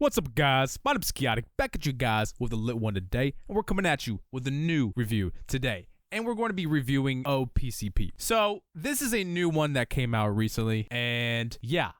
What's up, guys? My name's KhaoticK, back at you guys with a lit one today, and we're coming at you with a new review today. And we're going to be reviewing O-Pcp. So this is a new one that came out recently, and yeah,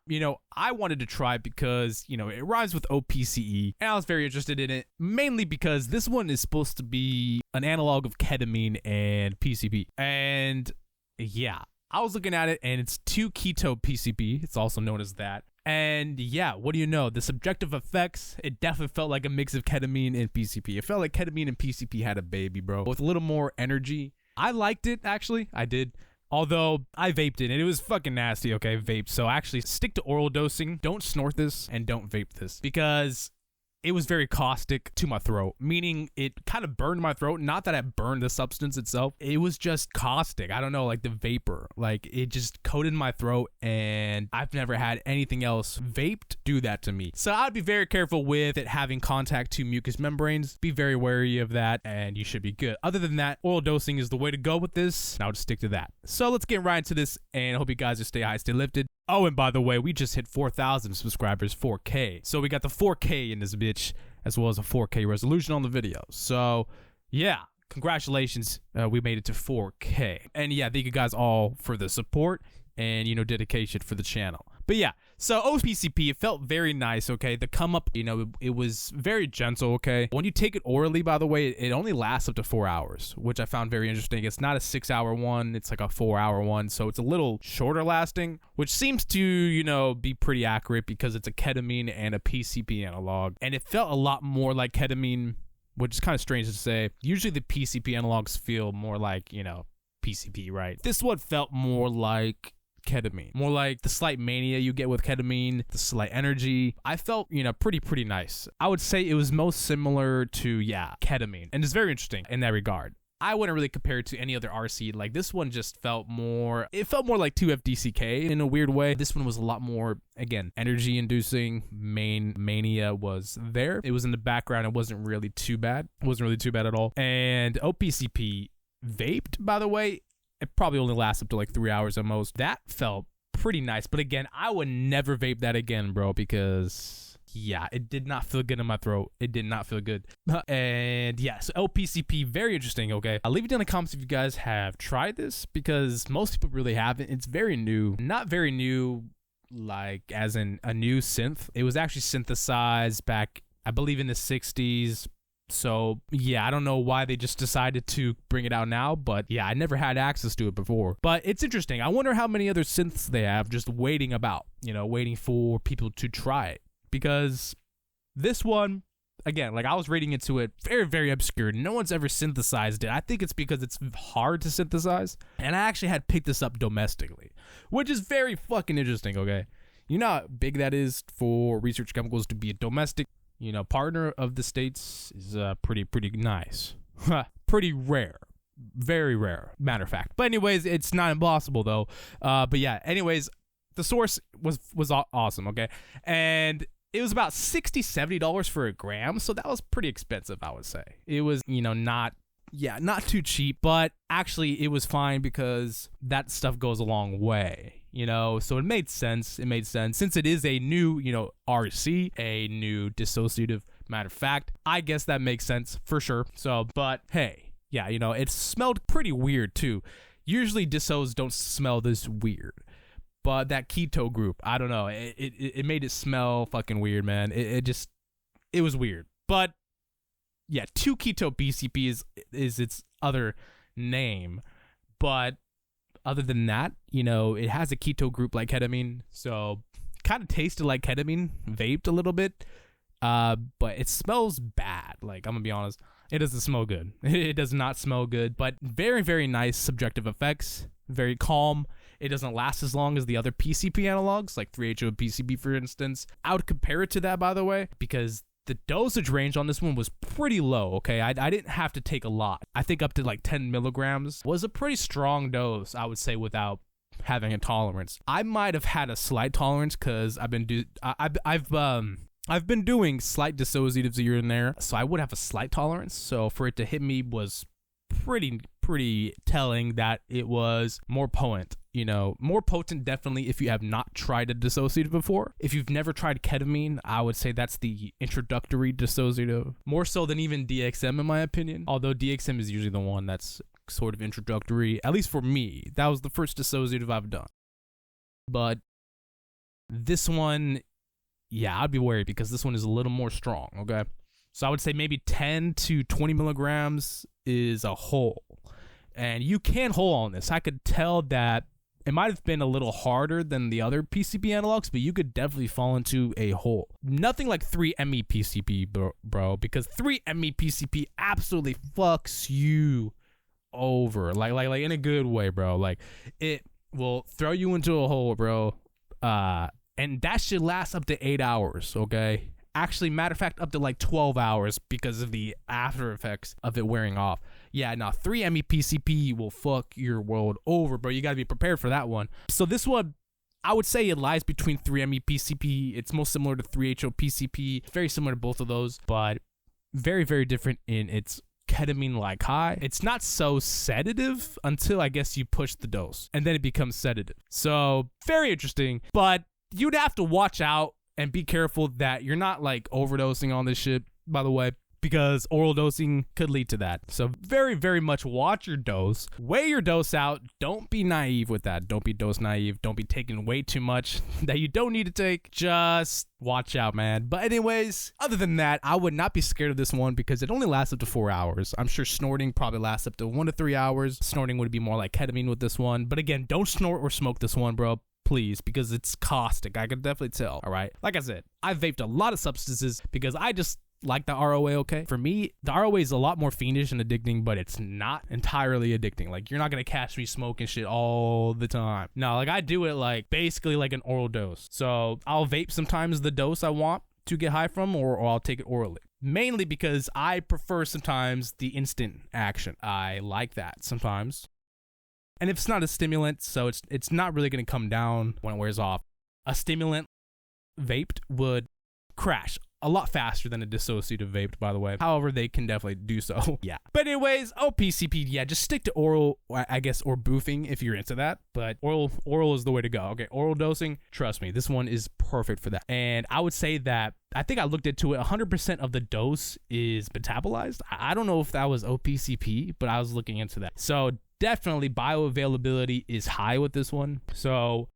I wanted to try it because, it rhymes with OPCE, and I was very interested in it, mainly because this one is supposed to be an analog of ketamine and PCP. And yeah, I was looking at it, and it's 2-keto PCP. It's also known as that. And yeah, what do you know? The subjective effects, it definitely felt like a mix of ketamine and PCP. It felt like ketamine and PCP had a baby, bro, with a little more energy. I liked it, actually. I did. Although I vaped it and it was fucking nasty, okay, vaped. So actually stick to oral dosing. Don't snort this and don't vape this because it was very caustic to my throat, meaning it kind of burned my throat. Not that it burned the substance itself. It was just caustic. I don't know, like the vapor. Like it just coated my throat, and I've never had anything else vaped do that to me. So I'd be very careful with it having contact to mucous membranes. Be very wary of that, and you should be good. Other than that, oral dosing is the way to go with this, and I would stick to that. So let's get right into this, and I hope you guys just stay high, stay lifted. Oh, and by the way, we just hit 4,000 subscribers, 4K. So we got the 4K in this bitch, as well as a 4K resolution on the video. So yeah, congratulations. We made it to 4K. And yeah, thank you guys all for the support and, dedication for the channel. But yeah, so O-Pcp, it felt very nice, okay? The come up, it was very gentle, okay? When you take it orally, by the way, it only lasts up to 4 hours, which I found very interesting. It's not a 6-hour one, it's like a 4-hour one, so it's a little shorter lasting, which seems to, be pretty accurate because it's a ketamine and a PCP analog. And it felt a lot more like ketamine, which is kind of strange to say. Usually the PCP analogs feel more like, PCP, right? This one felt more like ketamine, more like the slight mania you get with ketamine, the slight energy. I felt, pretty nice. I would say it was most similar to, ketamine, and it's very interesting in that regard. I wouldn't really compare it to any other RC. Like this one just felt more, it felt more like 2FDCK in a weird way. This one was a lot more, again, energy inducing. Mania was there. It was in the background. It wasn't really too bad. It wasn't really too bad at all. And O-Pcp vaped, by the way, it probably only lasts up to like 3 hours at most. That felt pretty nice. But again, I would never vape that again, bro, because yeah, it did not feel good in my throat. It did not feel good. And yeah, so O-Pcp, very interesting, okay? I'll leave it down in the comments if you guys have tried this, because most people really haven't. It's very new. Not very new, like as in a new synth. It was actually synthesized back, I believe, in the 60s. So yeah, I don't know why they just decided to bring it out now, but yeah, I never had access to it before. But it's interesting. I wonder how many other synths they have just waiting about, waiting for people to try it. Because this one, again, like I was reading into it, very, very obscure. No one's ever synthesized it. I think it's because it's hard to synthesize. And I actually had picked this up domestically, which is very fucking interesting, okay? You know how big that is for research chemicals to be a domestic, partner of the States is pretty nice. Pretty rare. Very rare, matter of fact. But anyways, it's not impossible though. But yeah, anyways, the source was awesome, okay? And it was about $60-$70 for a gram, so that was pretty expensive, I would say. It was, not too cheap, but actually it was fine because that stuff goes a long way. So it made sense. It made sense since it is a new, RC, a new dissociative. Matter of fact, I guess that makes sense for sure. So, but hey, yeah, it smelled pretty weird too. Usually dissos don't smell this weird, but that keto group, I don't know. It made it smell fucking weird, man. It was weird. But yeah, 2-keto PCP is its other name, but other than that, it has a keto group like ketamine, so kind of tasted like ketamine, vaped a little bit, but it smells bad. Like, I'm gonna be honest, it doesn't smell good. It does not smell good, but very, very nice subjective effects, very calm. It doesn't last as long as the other PCP analogs, like 3-HO-PCP, for instance. I would compare it to that, by the way, because the dosage range on this one was pretty low, okay? I didn't have to take a lot. I think up to like 10 milligrams was a pretty strong dose, I would say, without having a tolerance. I might have had a slight tolerance because I've been doing slight dissociatives here and there, so I would have a slight tolerance. So for it to hit me was pretty telling that it was more potent you know, more potent definitely if you have not tried a dissociative before. If you've never tried ketamine, I would say that's the introductory dissociative, more so than even DXM in my opinion, although DXM is usually the one that's sort of introductory, at least for me. That was the first dissociative I've done. But this one, yeah, I'd be wary because this one is a little more strong, okay? So I would say maybe 10 to 20 milligrams is a hole. And you can hold on this. I could tell that it might have been a little harder than the other PCP analogs, but you could definitely fall into a hole. Nothing like 3-MePCP, bro, because 3-MePCP absolutely fucks you over, like in a good way, bro. Like, it will throw you into a hole, bro. And that should last up to 8 hours, okay? Actually, matter of fact, up to like 12 hours because of the after effects of it wearing off. Yeah, now 3-MePCP will fuck your world over, bro. You gotta be prepared for that one. So this one, I would say it lies between 3-MePCP. It's most similar to 3-HOPCP. Very similar to both of those, but very, very different in its ketamine-like high. It's not so sedative until I guess you push the dose, and then it becomes sedative. So very interesting, but you'd have to watch out and be careful that you're not like overdosing on this shit, by the way, because oral dosing could lead to that. So very, very much watch your dose. Weigh your dose out. Don't be naive with that. Don't be dose naive. Don't be taking way too much that you don't need to take. Just watch out, man. But anyways, other than that, I would not be scared of this one because it only lasts up to 4 hours. I'm sure snorting probably lasts up to 1 to 3 hours. Snorting would be more like ketamine with this one. But again, don't snort or smoke this one, bro. Please, because it's caustic. I can definitely tell. All right. Like I said, I've vaped a lot of substances because I just like the ROA, okay? For me, the ROA is a lot more fiendish and addicting, but it's not entirely addicting. Like, you're not gonna catch me smoking shit all the time. No, like, I do it like basically like an oral dose. So I'll vape sometimes the dose I want to get high from, or I'll take it orally. Mainly because I prefer sometimes the instant action. I like that sometimes. And if it's not a stimulant, so it's not really going to come down when it wears off. A stimulant vaped would crash a lot faster than a dissociative vaped, by the way. However, they can definitely do so. Yeah. But anyways, O-Pcp, yeah, just stick to oral, I guess, or boofing if you're into that. But oral is the way to go. Okay, oral dosing, trust me, this one is perfect for that. And I would say that, I think I looked into it, 100% of the dose is metabolized. I don't know if that was O-Pcp, but I was looking into that. So definitely bioavailability is high with this one. So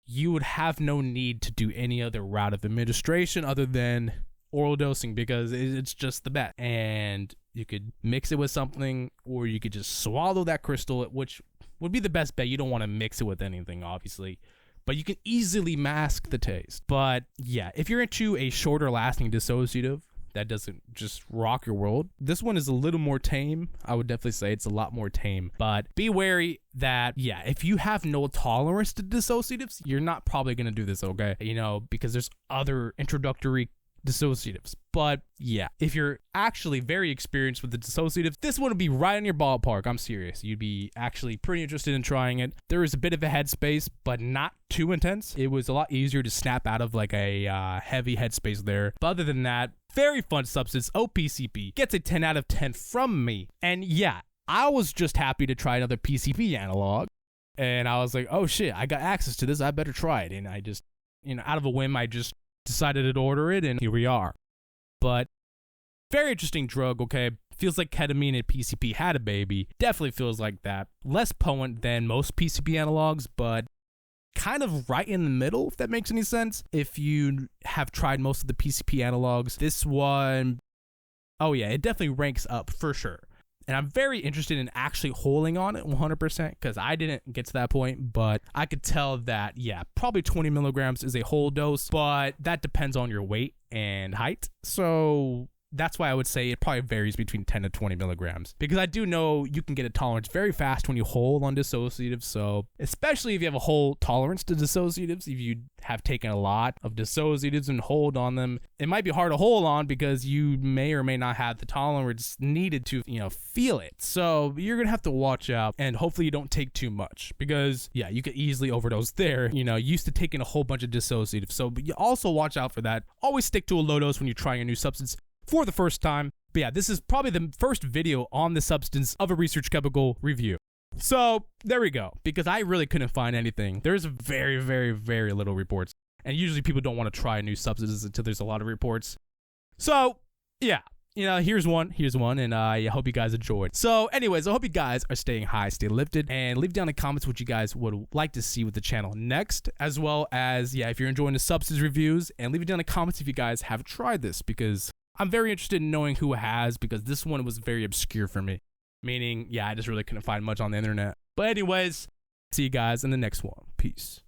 you would have no need to do any other route of administration other than oral dosing because it's just the best. And you could mix it with something, or you could just swallow that crystal, which would be the best bet. You don't want to mix it with anything, obviously, but you can easily mask the taste. But yeah, if you're into a shorter lasting dissociative that doesn't just rock your world, this one is a little more tame. I would definitely say it's a lot more tame, but be wary that, yeah, if you have no tolerance to dissociatives, you're not probably going to do this, okay? You know, because there's other introductory dissociatives. But yeah, if you're actually very experienced with the dissociatives, this one would be right in your ballpark. I'm serious. You'd be actually pretty interested in trying it. There is a bit of a headspace, but not too intense. It was a lot easier to snap out of like a heavy headspace there. But other than that, very fun substance. O-Pcp gets a 10 out of 10 from me. And yeah, I was just happy to try another PCP analog. And I was like, oh shit, I got access to this. I better try it. And I just, you know, out of a whim, I just decided to order it, and here we are. But very interesting drug, okay? Feels like ketamine and PCP had a baby. Definitely feels like that. Less potent than most PCP analogs, but kind of right in the middle, if that makes any sense. If you have tried most of the PCP analogs, this one, oh yeah, it definitely ranks up for sure. And I'm very interested in actually holding on it 100% because I didn't get to that point, but I could tell that, yeah, probably 20 milligrams is a whole dose, but that depends on your weight and height. So that's why I would say it probably varies between 10 to 20 milligrams because I do know you can get a tolerance very fast when you hold on dissociatives. So especially if you have a whole tolerance to dissociatives, if you have taken a lot of dissociatives and hold on them, it might be hard to hold on because you may or may not have the tolerance needed to, you know, feel it. So you're going to have to watch out and hopefully you don't take too much because, yeah, you could easily overdose there, you know, used to taking a whole bunch of dissociatives. So you also watch out for that. Always stick to a low dose when you're trying a new substance for the first time. But yeah, this is probably the first video on the substance of a research chemical review. So there we go. Because I really couldn't find anything. There's very, very, very little reports. And usually people don't want to try new substances until there's a lot of reports. So yeah, here's one, and I hope you guys enjoyed. So anyways, I hope you guys are staying high, stay lifted, and leave down in the comments what you guys would like to see with the channel next, as well as, if you're enjoying the substance reviews, and leave it down in the comments if you guys have tried this, because I'm very interested in knowing who has, because this one was very obscure for me. Meaning, I just really couldn't find much on the internet. But anyways, see you guys in the next one. Peace.